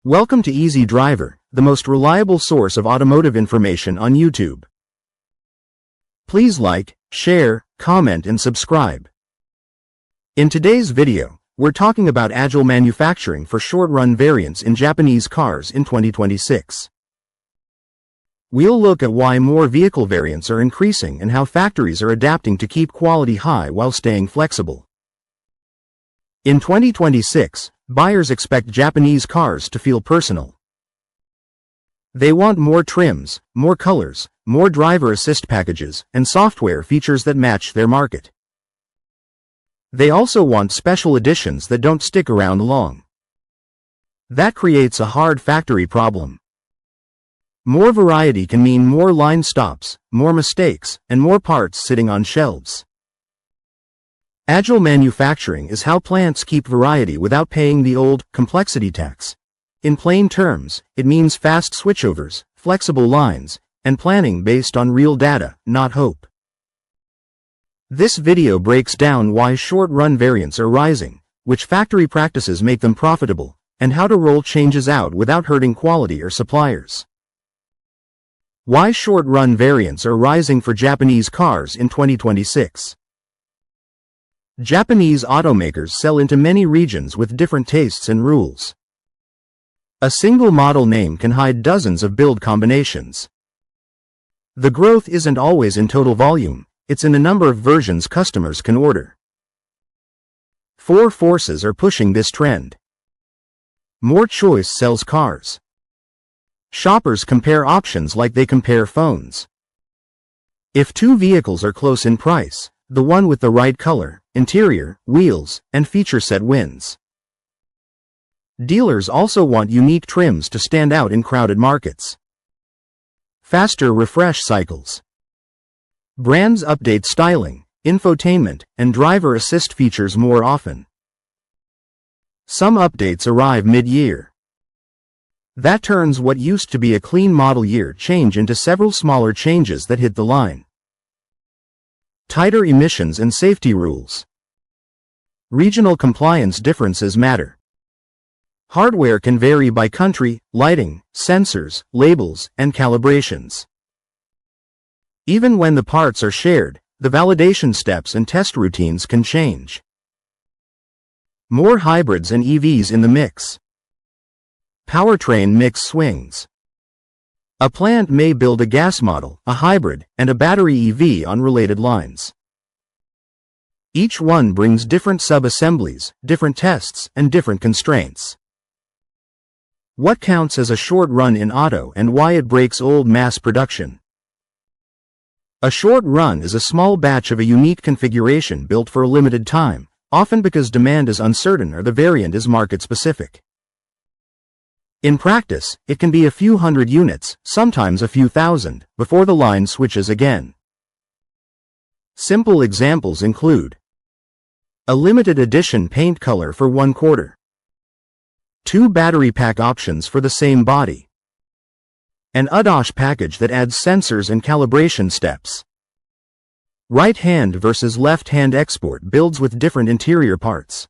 Welcome to Easy Driver, the most reliable source of automotive information on YouTube. Please like, share, comment and subscribe. In today's video, we're talking about Agile Manufacturing for short-run variants in Japanese cars in 2026. We'll look at why more vehicle variants are increasing and how factories are adapting to keep quality high while staying flexible. In 2026, buyers expect Japanese cars to feel personal. They want more trims, more colors, more driver assist packages, and software features that match their market. They also want special editions that don't stick around long. That creates a hard factory problem. More variety can mean more line stops, more mistakes, and more parts sitting on shelves. Agile manufacturing is how plants keep variety without paying the old complexity tax. In plain terms, it means fast switchovers, flexible lines, and planning based on real data, not hope. This video breaks down why short-run variants are rising, which factory practices make them profitable, and how to roll changes out without hurting quality or suppliers. Why short-run variants are rising for Japanese cars in 2026. Japanese automakers sell into many regions with different tastes and rules. A single model name can hide dozens of build combinations. The growth isn't always in total volume, it's in the number of versions customers can order. Four forces are pushing this trend. More choice sells cars. Shoppers compare options like they compare phones. If two vehicles are close in price, the one with the right color, interior, wheels, and feature set wins. Dealers also want unique trims to stand out in crowded markets. Faster refresh cycles. Brands update styling, infotainment, and driver assist features more often. Some updates arrive mid-year. That turns what used to be a clean model year change into several smaller changes that hit the line. Tighter emissions and safety rules. Regional compliance differences matter. Hardware can vary by country, lighting, sensors, labels, and calibrations. Even when the parts are shared, the validation steps and test routines can change. More hybrids and EVs in the mix. Powertrain mix swings. A plant may build a gas model, a hybrid, and a battery EV on related lines. Each one brings different sub-assemblies, different tests, and different constraints. What counts as a short run in auto and why it breaks old mass production? A short run is a small batch of a unique configuration built for a limited time, often because demand is uncertain or the variant is market-specific. In practice, it can be a few hundred units, sometimes a few thousand, before the line switches again. Simple examples include a limited edition paint color for 1/4, 2 battery pack options for the same body, an ADAS package that adds sensors and calibration steps. Right-hand versus left-hand export builds with different interior parts.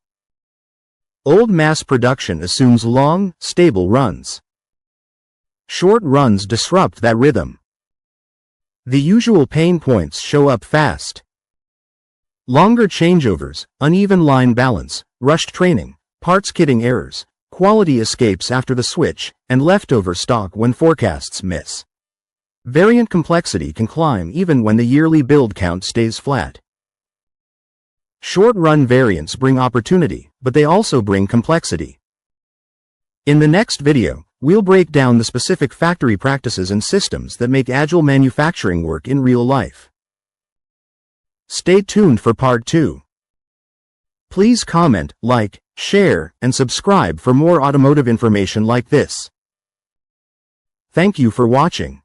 Old mass production assumes long, stable runs. Short runs disrupt that rhythm. The usual pain points show up fast. Longer changeovers, uneven line balance, rushed training, parts kitting errors, quality escapes after the switch, and leftover stock when forecasts miss. Variant complexity can climb even when the yearly build count stays flat. Short-run variants bring opportunity, but they also bring complexity. In the next video, we'll break down the specific factory practices and systems that make agile manufacturing work in real life. Stay tuned for part 2. Please comment, like, share, and subscribe for more automotive information like this. Thank you for watching.